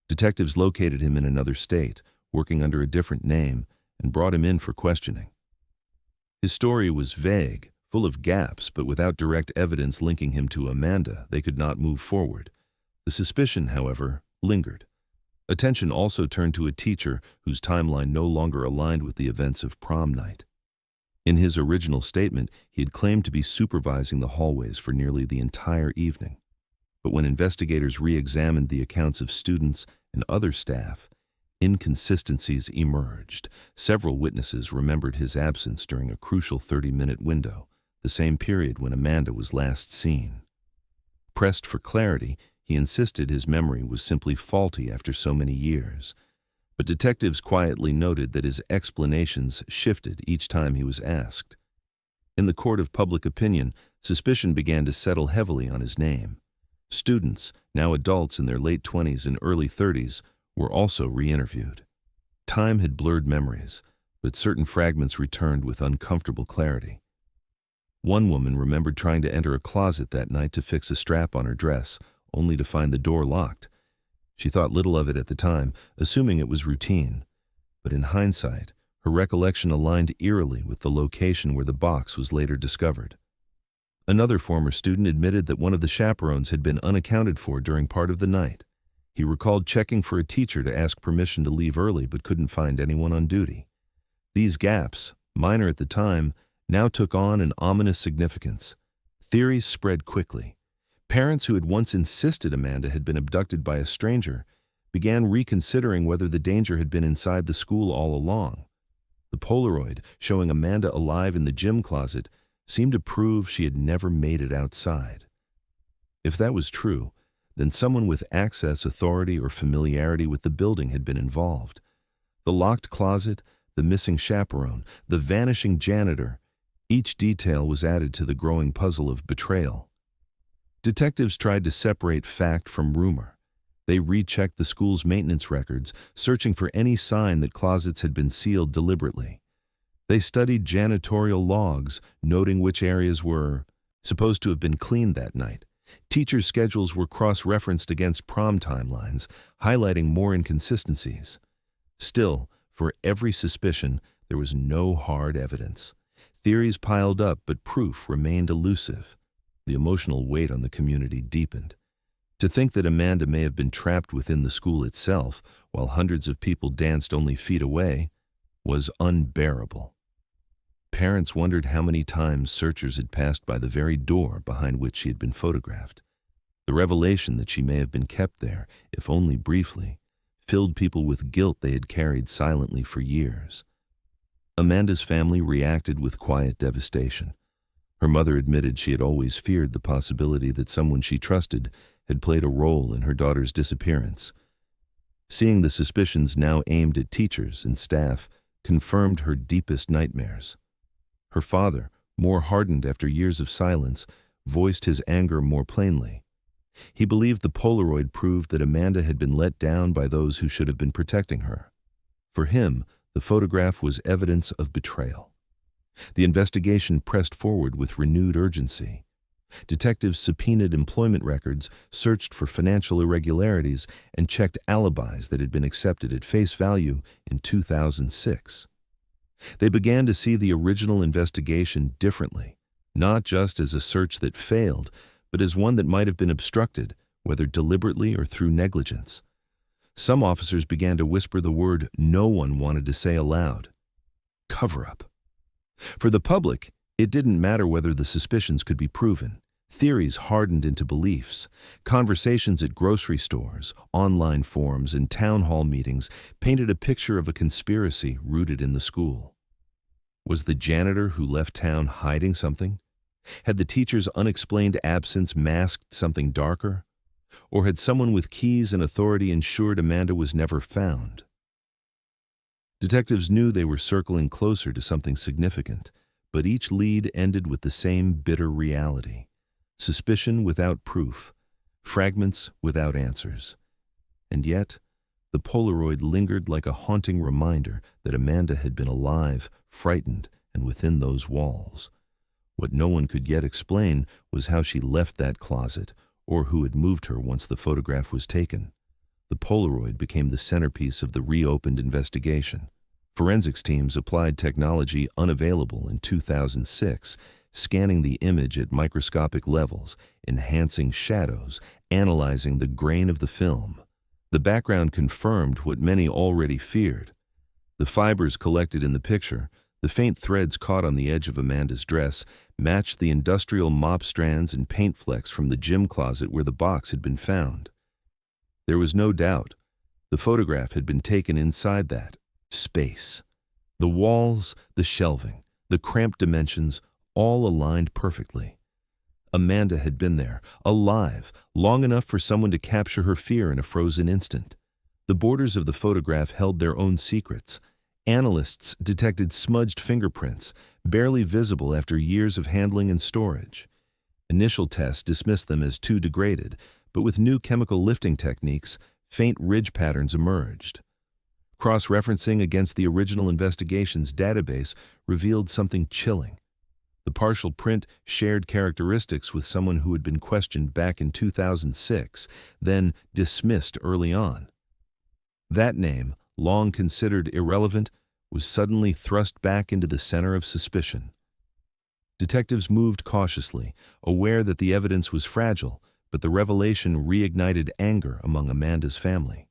Detectives located him in another state, working under a different name, and brought him in for questioning. His story was vague, full of gaps, but without direct evidence linking him to Amanda, they could not move forward. The suspicion, however, lingered. Attention also turned to a teacher whose timeline no longer aligned with the events of prom night. In his original statement, he had claimed to be supervising the hallways for nearly the entire evening. But when investigators re-examined the accounts of students and other staff, inconsistencies emerged. Several witnesses remembered his absence during a crucial 30-minute window, the same period when Amanda was last seen. Pressed for clarity, he insisted his memory was simply faulty after so many years. But detectives quietly noted that his explanations shifted each time he was asked. In the court of public opinion, suspicion began to settle heavily on his name. Students, now adults in their late 20s and early 30s, were also re-interviewed. Time had blurred memories, but certain fragments returned with uncomfortable clarity. One woman remembered trying to enter a closet that night to fix a strap on her dress, only to find the door locked. She thought little of it at the time, assuming it was routine. But in hindsight, her recollection aligned eerily with the location where the box was later discovered. Another former student admitted that one of the chaperones had been unaccounted for during part of the night. He recalled checking for a teacher to ask permission to leave early but couldn't find anyone on duty. These gaps, minor at the time, now took on an ominous significance. Theories spread quickly. Parents who had once insisted Amanda had been abducted by a stranger began reconsidering whether the danger had been inside the school all along. The Polaroid, showing Amanda alive in the gym closet, seemed to prove she had never made it outside. If that was true, then someone with access, authority, or familiarity with the building had been involved. The locked closet, the missing chaperone, the vanishing janitor, each detail was added to the growing puzzle of betrayal. Detectives tried to separate fact from rumor. They rechecked the school's maintenance records, searching for any sign that closets had been sealed deliberately. They studied janitorial logs, noting which areas were supposed to have been cleaned that night. Teachers' schedules were cross-referenced against prom timelines, highlighting more inconsistencies. Still, for every suspicion, there was no hard evidence. Theories piled up, but proof remained elusive. The emotional weight on the community deepened. To think that Amanda may have been trapped within the school itself, while hundreds of people danced only feet away, was unbearable. Parents wondered how many times searchers had passed by the very door behind which she had been photographed. The revelation that she may have been kept there, if only briefly, filled people with guilt they had carried silently for years. Amanda's family reacted with quiet devastation. Her mother admitted she had always feared the possibility that someone she trusted had played a role in her daughter's disappearance. Seeing the suspicions now aimed at teachers and staff confirmed her deepest nightmares. Her father, more hardened after years of silence, voiced his anger more plainly. He believed the Polaroid proved that Amanda had been let down by those who should have been protecting her. For him, the photograph was evidence of betrayal. The investigation pressed forward with renewed urgency. Detectives subpoenaed employment records, searched for financial irregularities, and checked alibis that had been accepted at face value in 2006. They began to see the original investigation differently, not just as a search that failed, but as one that might have been obstructed, whether deliberately or through negligence. Some officers began to whisper the word no one wanted to say aloud: cover-up. For the public, it didn't matter whether the suspicions could be proven. Theories hardened into beliefs. Conversations at grocery stores, online forums, and town hall meetings painted a picture of a conspiracy rooted in the school. Was the janitor who left town hiding something? Had the teacher's unexplained absence masked something darker? Or had someone with keys and authority ensured Amanda was never found? Detectives knew they were circling closer to something significant, but each lead ended with the same bitter reality: suspicion without proof, fragments without answers. And yet, the Polaroid lingered like a haunting reminder that Amanda had been alive, frightened, and within those walls. What no one could yet explain was how she left that closet, or who had moved her once the photograph was taken. The Polaroid became the centerpiece of the reopened investigation. Forensics teams applied technology unavailable in 2006, scanning the image at microscopic levels, enhancing shadows, analyzing the grain of the film. The background confirmed what many already feared. The fibers collected in the picture, the faint threads caught on the edge of Amanda's dress, matched the industrial mop strands and paint flecks from the gym closet where the box had been found. There was no doubt. The photograph had been taken inside that space. The walls, the shelving, the cramped dimensions, all aligned perfectly. Amanda had been there, alive, long enough for someone to capture her fear in a frozen instant. The borders of the photograph held their own secrets. Analysts detected smudged fingerprints, barely visible after years of handling and storage. Initial tests dismissed them as too degraded, but with new chemical lifting techniques, faint ridge patterns emerged. Cross-referencing against the original investigation's database revealed something chilling. The partial print shared characteristics with someone who had been questioned back in 2006, then dismissed early on. That name, long considered irrelevant, was suddenly thrust back into the center of suspicion. Detectives moved cautiously, aware that the evidence was fragile, but the revelation reignited anger among Amanda's family.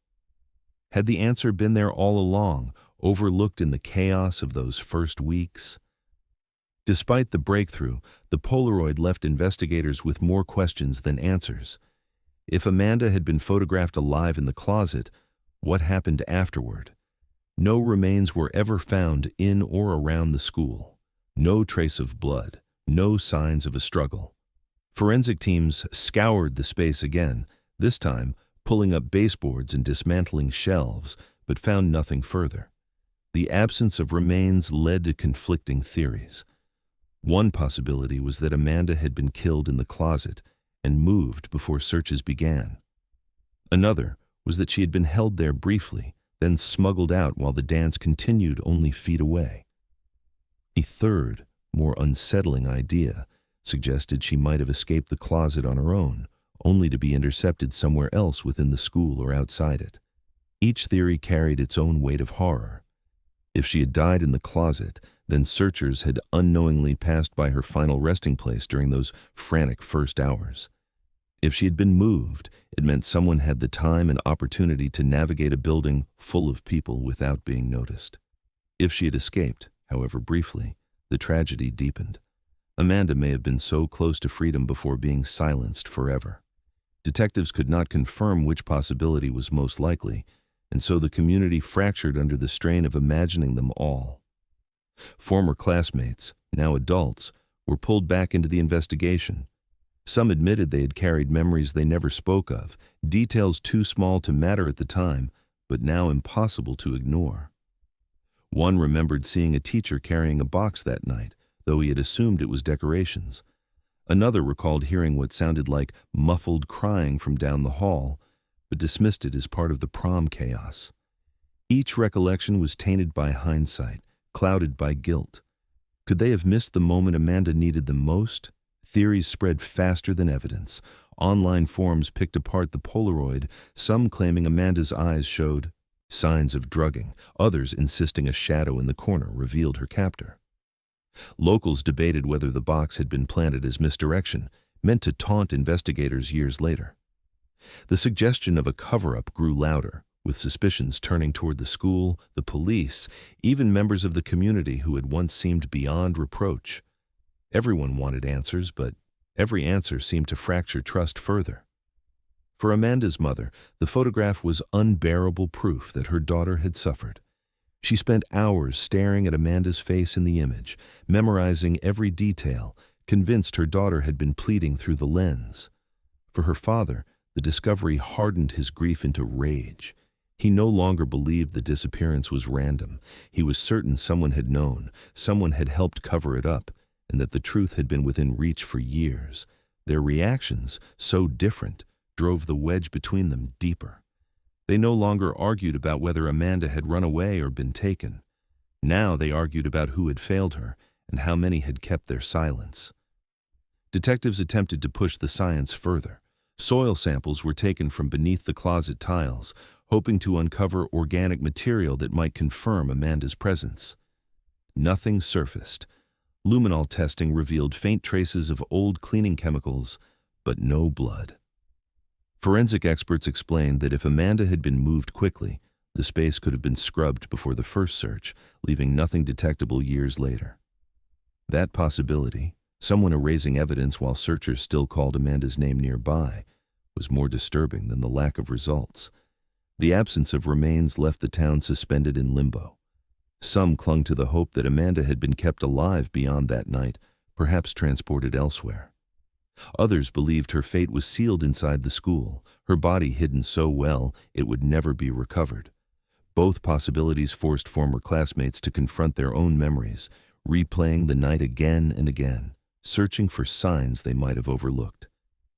Had the answer been there all along, overlooked in the chaos of those first weeks? Despite the breakthrough, the Polaroid left investigators with more questions than answers. If Amanda had been photographed alive in the closet, what happened afterward? No remains were ever found in or around the school. No trace of blood, no signs of a struggle. Forensic teams scoured the space again, this time pulling up baseboards and dismantling shelves, but found nothing further. The absence of remains led to conflicting theories. One possibility was that Amanda had been killed in the closet and moved before searches began. Another was that she had been held there briefly, then smuggled out while the dance continued only feet away. A third, more unsettling idea suggested she might have escaped the closet on her own, only to be intercepted somewhere else within the school or outside it. Each theory carried its own weight of horror. If she had died in the closet, then searchers had unknowingly passed by her final resting place during those frantic first hours. If she had been moved, it meant someone had the time and opportunity to navigate a building full of people without being noticed. If she had escaped, however briefly, the tragedy deepened. Amanda may have been so close to freedom before being silenced forever. Detectives could not confirm which possibility was most likely, and so the community fractured under the strain of imagining them all. Former classmates, now adults, were pulled back into the investigation. Some admitted they had carried memories they never spoke of, details too small to matter at the time, but now impossible to ignore. One remembered seeing a teacher carrying a box that night, though he had assumed it was decorations. Another recalled hearing what sounded like muffled crying from down the hall, but dismissed it as part of the prom chaos. Each recollection was tainted by hindsight, clouded by guilt. Could they have missed the moment Amanda needed them most? Theories spread faster than evidence. Online forums picked apart the Polaroid, some claiming Amanda's eyes showed signs of drugging, others insisting a shadow in the corner revealed her captor. Locals debated whether the box had been planted as misdirection, meant to taunt investigators years later. The suggestion of a cover-up grew louder, with suspicions turning toward the school, the police, even members of the community who had once seemed beyond reproach. Everyone wanted answers, but every answer seemed to fracture trust further. For Amanda's mother, the photograph was unbearable proof that her daughter had suffered. She spent hours staring at Amanda's face in the image, memorizing every detail, convinced her daughter had been pleading through the lens. For her father, the discovery hardened his grief into rage. He no longer believed the disappearance was random. He was certain someone had known, someone had helped cover it up, and that the truth had been within reach for years. Their reactions, so different, drove the wedge between them deeper. They no longer argued about whether Amanda had run away or been taken. Now they argued about who had failed her and how many had kept their silence. Detectives attempted to push the science further. Soil samples were taken from beneath the closet tiles, hoping to uncover organic material that might confirm Amanda's presence. Nothing surfaced. Luminol testing revealed faint traces of old cleaning chemicals, but no blood. Forensic experts explained that if Amanda had been moved quickly, the space could have been scrubbed before the first search, leaving nothing detectable years later. That possibility, someone erasing evidence while searchers still called Amanda's name nearby, was more disturbing than the lack of results. The absence of remains left the town suspended in limbo. Some clung to the hope that Amanda had been kept alive beyond that night, perhaps transported elsewhere. Others believed her fate was sealed inside the school, her body hidden so well it would never be recovered. Both possibilities forced former classmates to confront their own memories, replaying the night again and again, searching for signs they might have overlooked.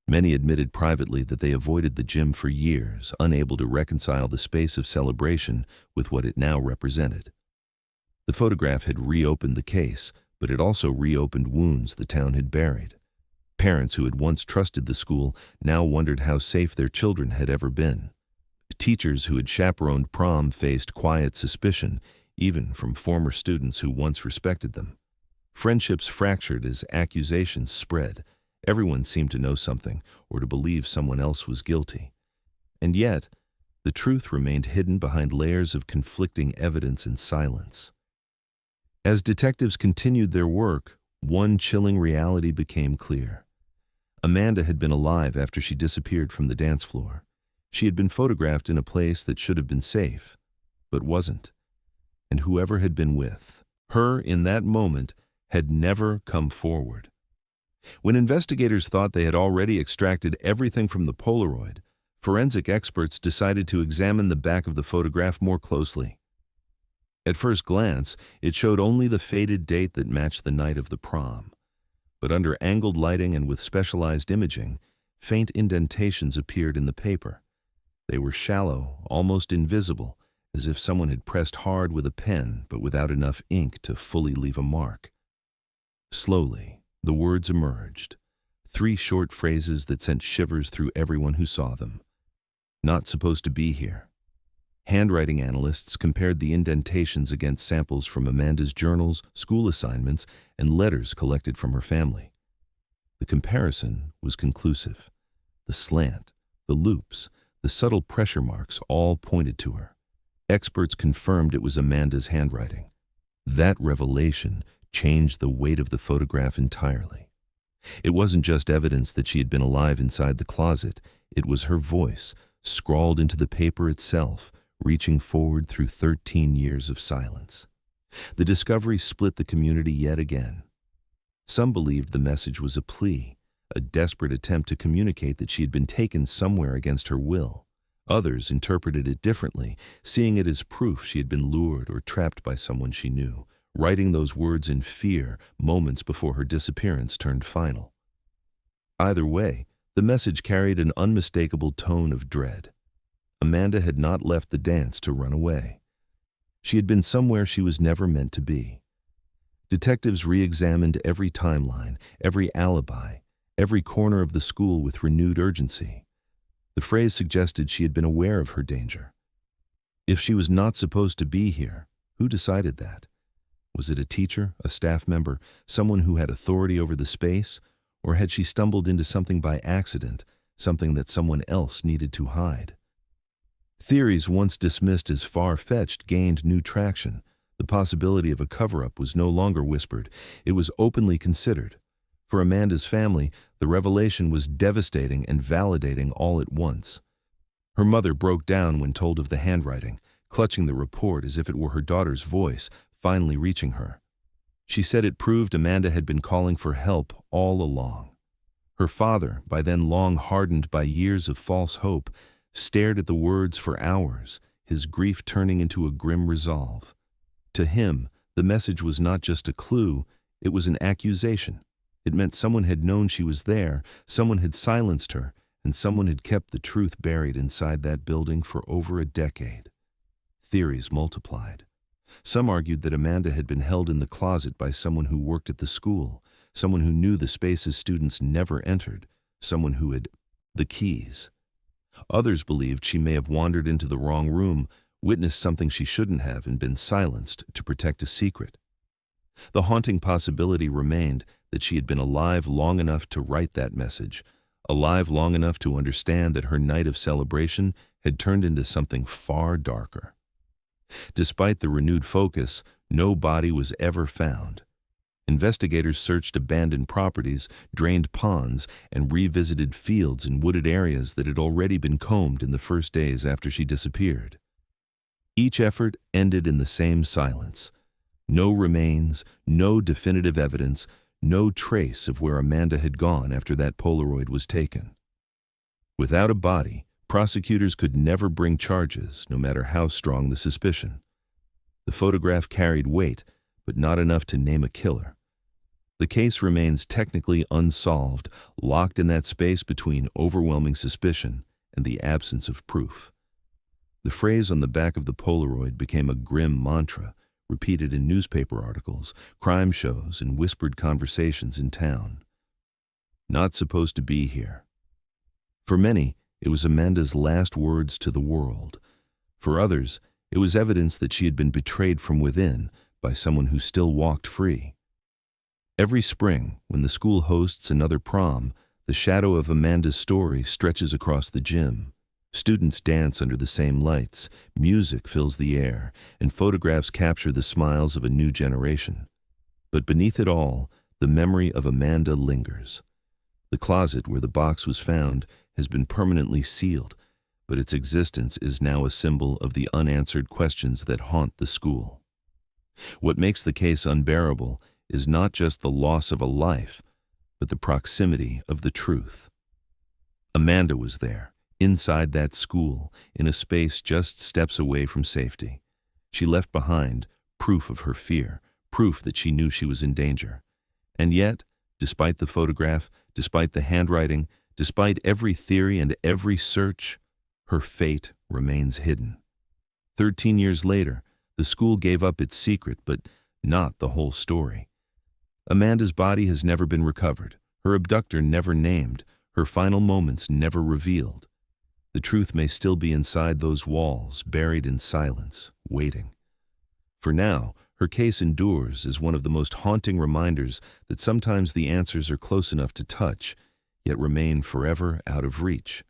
Many admitted privately that they avoided the gym for years, unable to reconcile the space of celebration with what it now represented. The photograph had reopened the case, but it also reopened wounds the town had buried. Parents who had once trusted the school now wondered how safe their children had ever been. Teachers who had chaperoned prom faced quiet suspicion, even from former students who once respected them. Friendships fractured as accusations spread. Everyone seemed to know something, or to believe someone else was guilty. And yet, the truth remained hidden behind layers of conflicting evidence and silence. As detectives continued their work, one chilling reality became clear. Amanda had been alive after she disappeared from the dance floor. She had been photographed in a place that should have been safe, but wasn't. And whoever had been with her in that moment had never come forward. When investigators thought they had already extracted everything from the Polaroid, forensic experts decided to examine the back of the photograph more closely. At first glance, it showed only the faded date that matched the night of the prom. But under angled lighting and with specialized imaging, faint indentations appeared in the paper. They were shallow, almost invisible, as if someone had pressed hard with a pen but without enough ink to fully leave a mark. Slowly, the words emerged, 3 short phrases that sent shivers through everyone who saw them. Not supposed to be here. Handwriting analysts compared the indentations against samples from Amanda's journals, school assignments, and letters collected from her family. The comparison was conclusive. The slant, the loops, the subtle pressure marks all pointed to her. Experts confirmed it was Amanda's handwriting. That revelation changed the weight of the photograph entirely. It wasn't just evidence that she had been alive inside the closet. It was her voice, scrawled into the paper itself, reaching forward through 13 years of silence. The discovery split the community yet again. Some believed the message was a plea, a desperate attempt to communicate that she had been taken somewhere against her will. Others interpreted it differently, seeing it as proof she had been lured or trapped by someone she knew, writing those words in fear moments before her disappearance turned final. Either way, the message carried an unmistakable tone of dread. Amanda had not left the dance to run away. She had been somewhere she was never meant to be. Detectives re-examined every timeline, every alibi, every corner of the school with renewed urgency. The phrase suggested she had been aware of her danger. If she was not supposed to be here, who decided that? Was it a teacher, a staff member, someone who had authority over the space, or had she stumbled into something by accident, something that someone else needed to hide? Theories once dismissed as far-fetched gained new traction. The possibility of a cover-up was no longer whispered. It was openly considered. For Amanda's family, the revelation was devastating and validating all at once. Her mother broke down when told of the handwriting, clutching the report as if it were her daughter's voice, finally reaching her. She said it proved Amanda had been calling for help all along. Her father, by then long hardened by years of false hope, stared at the words for hours, his grief turning into a grim resolve. To him, the message was not just a clue, it was an accusation. It meant someone had known she was there, someone had silenced her, and someone had kept the truth buried inside that building for over a decade. Theories multiplied. Some argued that Amanda had been held in the closet by someone who worked at the school, someone who knew the spaces students never entered, someone who had the keys. Others believed she may have wandered into the wrong room, witnessed something she shouldn't have, and been silenced to protect a secret. The haunting possibility remained that she had been alive long enough to write that message, alive long enough to understand that her night of celebration had turned into something far darker. Despite the renewed focus, no body was ever found. Investigators searched abandoned properties, drained ponds, and revisited fields and wooded areas that had already been combed in the first days after she disappeared. Each effort ended in the same silence. No remains, no definitive evidence, no trace of where Amanda had gone after that Polaroid was taken. Without a body, prosecutors could never bring charges, no matter how strong the suspicion. The photograph carried weight, but not enough to name a killer. The case remains technically unsolved, locked in that space between overwhelming suspicion and the absence of proof. The phrase on the back of the Polaroid became a grim mantra, repeated in newspaper articles, crime shows, and whispered conversations in town. Not supposed to be here. For many, it was Amanda's last words to the world. For others, it was evidence that she had been betrayed from within by someone who still walked free. Every spring, when the school hosts another prom, the shadow of Amanda's story stretches across the gym. Students dance under the same lights, music fills the air, and photographs capture the smiles of a new generation. But beneath it all, the memory of Amanda lingers. The closet where the box was found has been permanently sealed, but its existence is now a symbol of the unanswered questions that haunt the school. What makes the case unbearable is not just the loss of a life, but the proximity of the truth. Amanda was there, inside that school, in a space just steps away from safety. She left behind proof of her fear, proof that she knew she was in danger. And yet, despite the photograph, despite the handwriting, despite every theory and every search, her fate remains hidden. 13 years later, the school gave up its secret, but not the whole story. Amanda's body has never been recovered, her abductor never named, her final moments never revealed. The truth may still be inside those walls, buried in silence, waiting. For now, her case endures as one of the most haunting reminders that sometimes the answers are close enough to touch, yet remain forever out of reach.